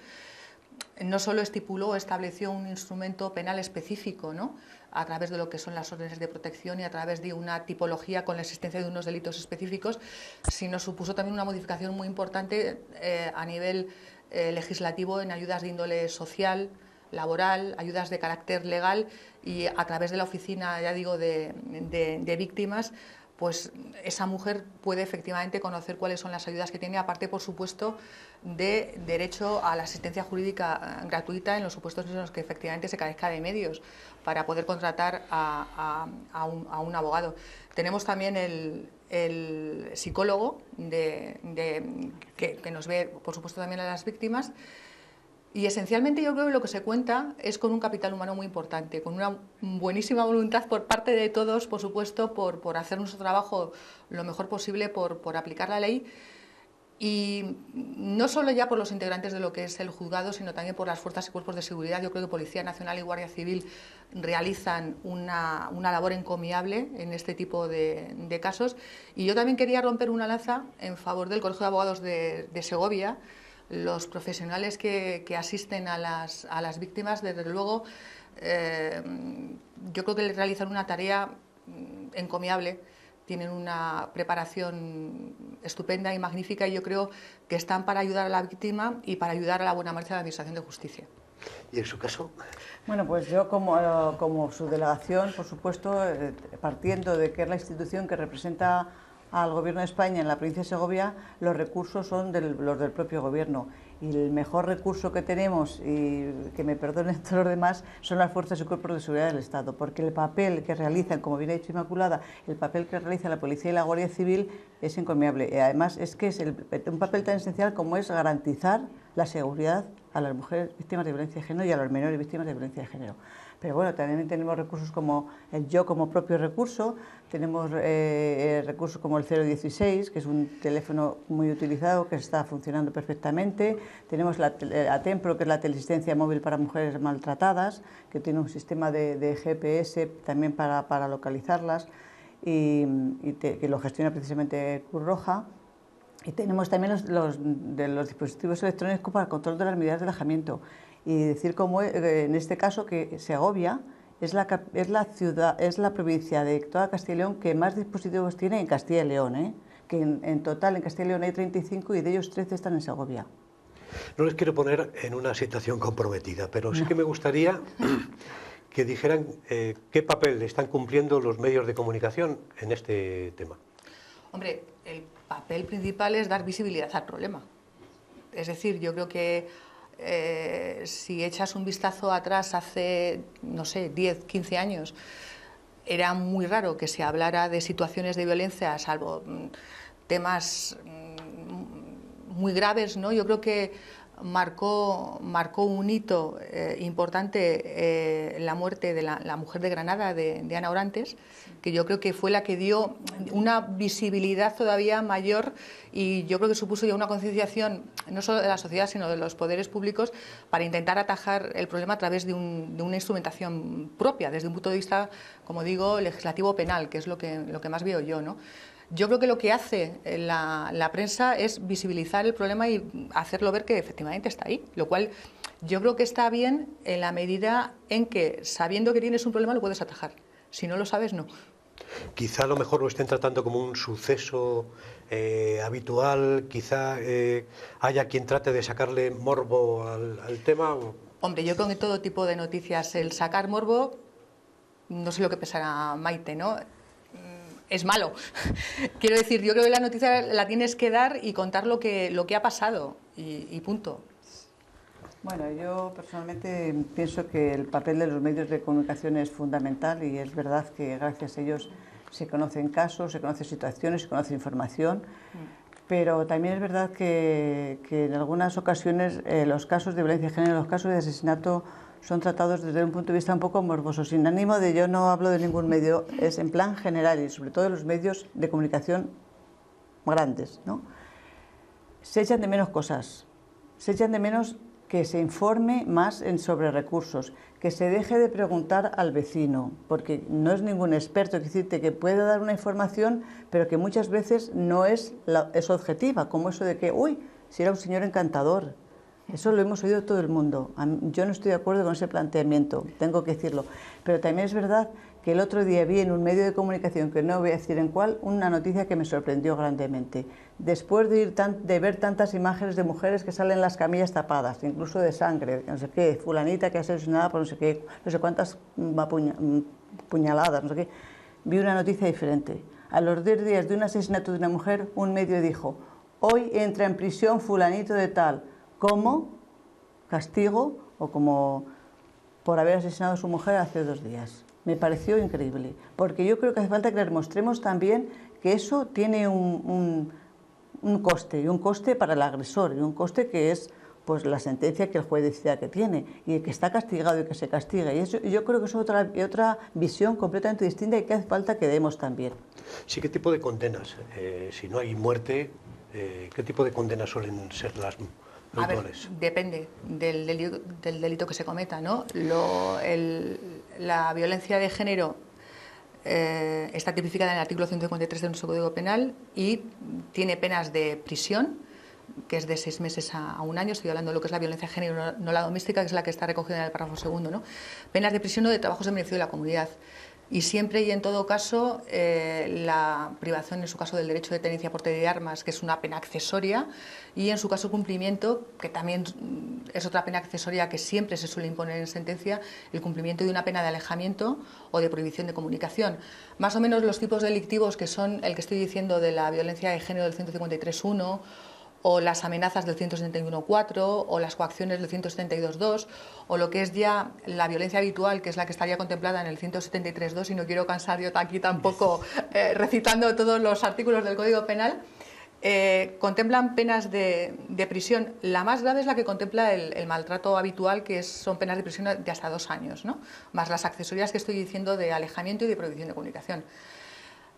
no solo estableció un instrumento penal específico, ¿no? A través de lo que son las órdenes de protección y a través de una tipología con la existencia de unos delitos específicos, sino supuso también una modificación muy importante a nivel legislativo en ayudas de índole social, laboral, ayudas de carácter legal, y a través de la oficina, ya digo, de víctimas, pues esa mujer puede efectivamente conocer cuáles son las ayudas que tiene, aparte, por supuesto, de derecho a la asistencia jurídica gratuita en los supuestos en los que efectivamente se carezca de medios para poder contratar a un abogado. Tenemos también el psicólogo que nos ve, por supuesto, también a las víctimas. Y esencialmente yo creo que lo que se cuenta es con un capital humano muy importante, con una buenísima voluntad por parte de todos, por supuesto, por hacer nuestro trabajo lo mejor posible, por aplicar la ley, y no solo ya por los integrantes de lo que es el juzgado, sino también por las fuerzas y cuerpos de seguridad. Yo creo que Policía Nacional y Guardia Civil realizan una labor encomiable en este tipo de casos, y yo también quería romper una lanza en favor del Colegio de Abogados de Segovia. Los profesionales que asisten a las víctimas, desde luego, yo creo que realizan una tarea encomiable, tienen una preparación estupenda y magnífica, y yo creo que están para ayudar a la víctima y para ayudar a la buena marcha de la Administración de Justicia. ¿Y en su caso? Bueno, pues yo como subdelegación, por supuesto, partiendo de que es la institución que representa al Gobierno de España en la provincia de Segovia, los recursos son los del propio Gobierno. Y el mejor recurso que tenemos, y que me perdonen todos los demás, son las fuerzas y cuerpos de seguridad del Estado, porque el papel que realizan, como bien ha dicho Inmaculada, el papel que realiza la Policía y la Guardia Civil es encomiable. Y además es que es un papel tan esencial como es garantizar la seguridad a las mujeres víctimas de violencia de género y a los menores víctimas de violencia de género. Pero bueno, también tenemos recursos como el Yo como propio recurso, tenemos recursos como el 016, que es un teléfono muy utilizado, que está funcionando perfectamente. Tenemos la Tempro, que es la teleasistencia móvil para mujeres maltratadas, que tiene un sistema de GPS también para localizarlas, y que lo gestiona precisamente Cruz Roja. Y tenemos también los dispositivos electrónicos para el control de las medidas de alejamiento. Y decir como en este caso que Segovia es la provincia de toda Castilla y León que más dispositivos tiene en Castilla y León, que en total en Castilla y León hay 35 y de ellos 13 están en Segovia. No les quiero poner en una situación comprometida, pero sí que me gustaría que dijeran qué papel están cumpliendo los medios de comunicación en este tema. Hombre, el papel principal es dar visibilidad al problema. Es decir, yo creo que si echas un vistazo atrás hace, no sé, 10, 15 años, era muy raro que se hablara de situaciones de violencia, salvo temas muy graves, ¿no? Yo creo que marcó un hito importante la muerte de la mujer de Granada, de Ana Orantes, que yo creo que fue la que dio una visibilidad todavía mayor, y yo creo que supuso ya una concienciación no solo de la sociedad sino de los poderes públicos para intentar atajar el problema a través de una instrumentación propia, desde un punto de vista, como digo, legislativo penal, que es lo que más veo yo, ¿no? Yo creo que lo que hace la prensa es visibilizar el problema y hacerlo ver que efectivamente está ahí, lo cual yo creo que está bien en la medida en que, sabiendo que tienes un problema, lo puedes atajar. Si no lo sabes, no. Quizá a lo mejor lo estén tratando como un suceso habitual, quizá haya quien trate de sacarle morbo al tema. Hombre, yo creo que todo tipo de noticias, el sacar morbo, no sé lo que pensará Maite, ¿no? Es malo. Quiero decir, yo creo que la noticia la tienes que dar y contar lo que ha pasado y punto. Bueno, yo personalmente pienso que el papel de los medios de comunicación es fundamental, y es verdad que gracias a ellos se conocen casos, se conocen situaciones, se conoce información, pero también es verdad que en algunas ocasiones los casos de violencia de género, los casos de asesinato, son tratados desde un punto de vista un poco morboso, sin ánimo de, yo no hablo de ningún medio, es en plan general, y sobre todo de los medios de comunicación grandes, ¿no? Se echan de menos cosas, se echan de menos que se informe más sobre recursos, que se deje de preguntar al vecino, porque no es ningún experto, que decirte que puede dar una información, pero que muchas veces no es objetiva, como eso de que, uy, si era un señor encantador. Eso lo hemos oído todo el mundo. Yo no estoy de acuerdo con ese planteamiento, tengo que decirlo. Pero también es verdad que el otro día vi en un medio de comunicación, que no voy a decir en cuál, una noticia que me sorprendió grandemente. Después de ver tantas imágenes de mujeres que salen en las camillas tapadas, incluso de sangre, no sé qué, fulanita que ha sido asesinada por no sé qué, no sé cuántas puñaladas, no sé qué, vi una noticia diferente. A los 10 días de un asesinato de una mujer, un medio dijo, hoy entra en prisión fulanito de tal, como castigo o como por haber asesinado a su mujer hace 2 días. Me pareció increíble, porque yo creo que hace falta que le demostremos también que eso tiene un coste, y un coste para el agresor, y un coste que es pues la sentencia que el juez decida que tiene, y que está castigado y que se castiga. Y eso, yo creo que es otra visión completamente distinta y que hace falta que demos también. Sí, ¿qué tipo de condenas? Si no hay muerte, ¿qué tipo de condenas suelen ser las A ver, depende del delito que se cometa, ¿no? La violencia de género está tipificada en el artículo 153 de nuestro Código Penal y tiene penas de prisión, que es de 6 meses a 1 año. Estoy hablando de lo que es la violencia de género, no la doméstica, que es la que está recogida en el párrafo 2, ¿no? Penas de prisión o de trabajos en beneficio de la comunidad. Y siempre y en todo caso la privación, en su caso, del derecho de tenencia por de armas, que es una pena accesoria, y en su caso cumplimiento, que también es otra pena accesoria que siempre se suele imponer en sentencia, el cumplimiento de una pena de alejamiento o de prohibición de comunicación. Más o menos los tipos delictivos, que son el que estoy diciendo de la violencia de género del 153.1, o las amenazas del 171.4, o las coacciones del 172.2, o lo que es ya la violencia habitual, que es la que estaría contemplada en el 173.2, y no quiero cansar yo aquí tampoco recitando todos los artículos del Código Penal, contemplan penas de prisión. La más grave es la que contempla el maltrato habitual, que son penas de prisión de hasta 2 años, ¿no? Más las accesorias que estoy diciendo de alejamiento y de prohibición de comunicación.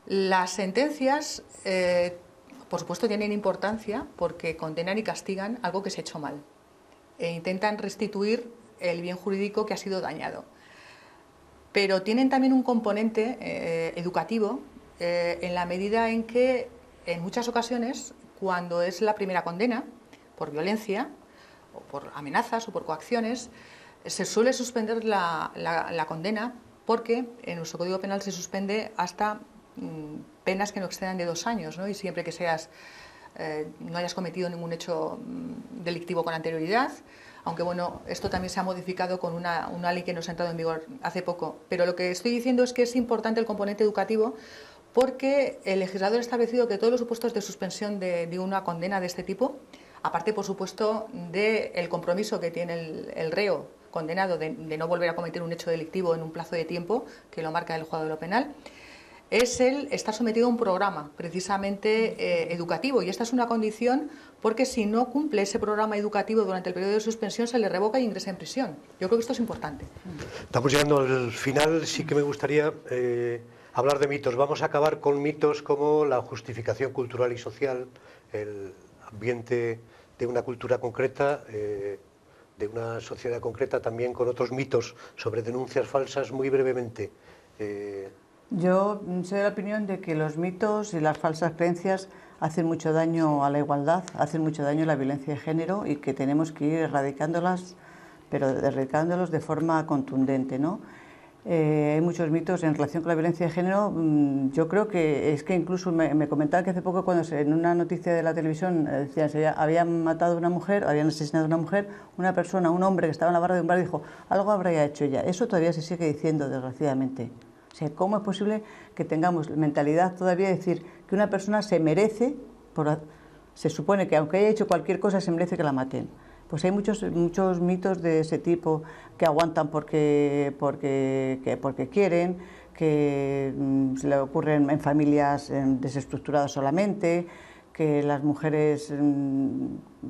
Las sentencias por supuesto tienen importancia porque condenan y castigan algo que se ha hecho mal e intentan restituir el bien jurídico que ha sido dañado. Pero tienen también un componente educativo en la medida en que en muchas ocasiones, cuando es la primera condena por violencia o por amenazas o por coacciones, se suele suspender la condena, porque en nuestro Código Penal se suspende hasta penas que no excedan de 2 años, ¿no? Y siempre que no hayas cometido ningún hecho delictivo con anterioridad, aunque bueno, esto también se ha modificado con una ley que nos ha entrado en vigor hace poco. Pero lo que estoy diciendo es que es importante el componente educativo, porque el legislador ha establecido que todos los supuestos de suspensión de una condena de este tipo, aparte por supuesto del compromiso que tiene el reo condenado de no volver a cometer un hecho delictivo en un plazo de tiempo que lo marca el juzgado de lo penal, es el estar sometido a un programa precisamente educativo, y esta es una condición porque si no cumple ese programa educativo durante el periodo de suspensión se le revoca y ingresa en prisión. Yo creo que esto es importante. Estamos llegando al final, sí que me gustaría hablar de mitos. Vamos a acabar con mitos como la justificación cultural y social, el ambiente de una cultura concreta, de una sociedad concreta, también con otros mitos sobre denuncias falsas, muy brevemente. Yo soy de la opinión de que los mitos y las falsas creencias hacen mucho daño a la igualdad, hacen mucho daño a la violencia de género y que tenemos que ir erradicándolas, pero erradicándolos de forma contundente, ¿no? Hay muchos mitos en relación con la violencia de género. Yo creo que es que incluso me comentaban que hace poco cuando en una noticia de la televisión decían que habían matado a una mujer, habían asesinado a una mujer, una persona, un hombre que estaba en la barra de un bar dijo, algo habría hecho ella. Eso todavía se sigue diciendo, desgraciadamente. O sea, ¿cómo es posible que tengamos mentalidad todavía de decir que una persona se merece, se supone que aunque haya hecho cualquier cosa se merece que la maten? Pues hay muchos mitos de ese tipo que aguantan porque quieren, que se le ocurren en familias desestructuradas solamente, que las mujeres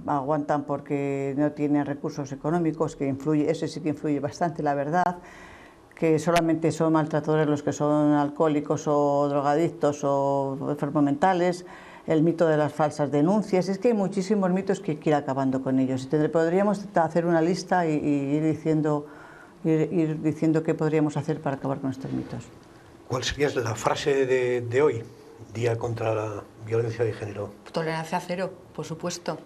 aguantan porque no tienen recursos económicos, que influye, ese sí que influye bastante, la verdad, que solamente son maltratadores los que son alcohólicos o drogadictos o enfermos mentales. El mito de las falsas denuncias, es que hay muchísimos mitos que hay que ir acabando con ellos. Podríamos hacer una lista y ir diciendo qué podríamos hacer para acabar con estos mitos. ¿Cuál sería la frase de hoy, Día contra la Violencia de Género? Tolerancia cero, por supuesto.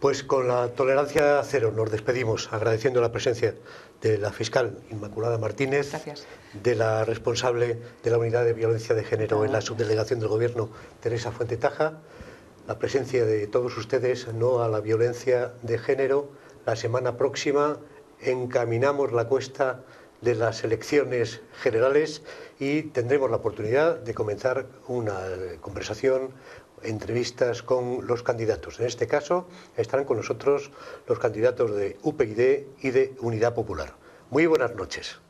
Pues con la tolerancia cero nos despedimos, agradeciendo la presencia de la fiscal Inmaculada Martínez, gracias, de la responsable de la Unidad de Violencia de Género en la subdelegación del Gobierno, Teresa Fuentetaja, la presencia de todos ustedes, No a la Violencia de Género. La semana próxima encaminamos la cuesta de las elecciones generales y tendremos la oportunidad de comenzar una conversación, entrevistas con los candidatos. En este caso estarán con nosotros los candidatos de UPyD y de Unidad Popular. Muy buenas noches.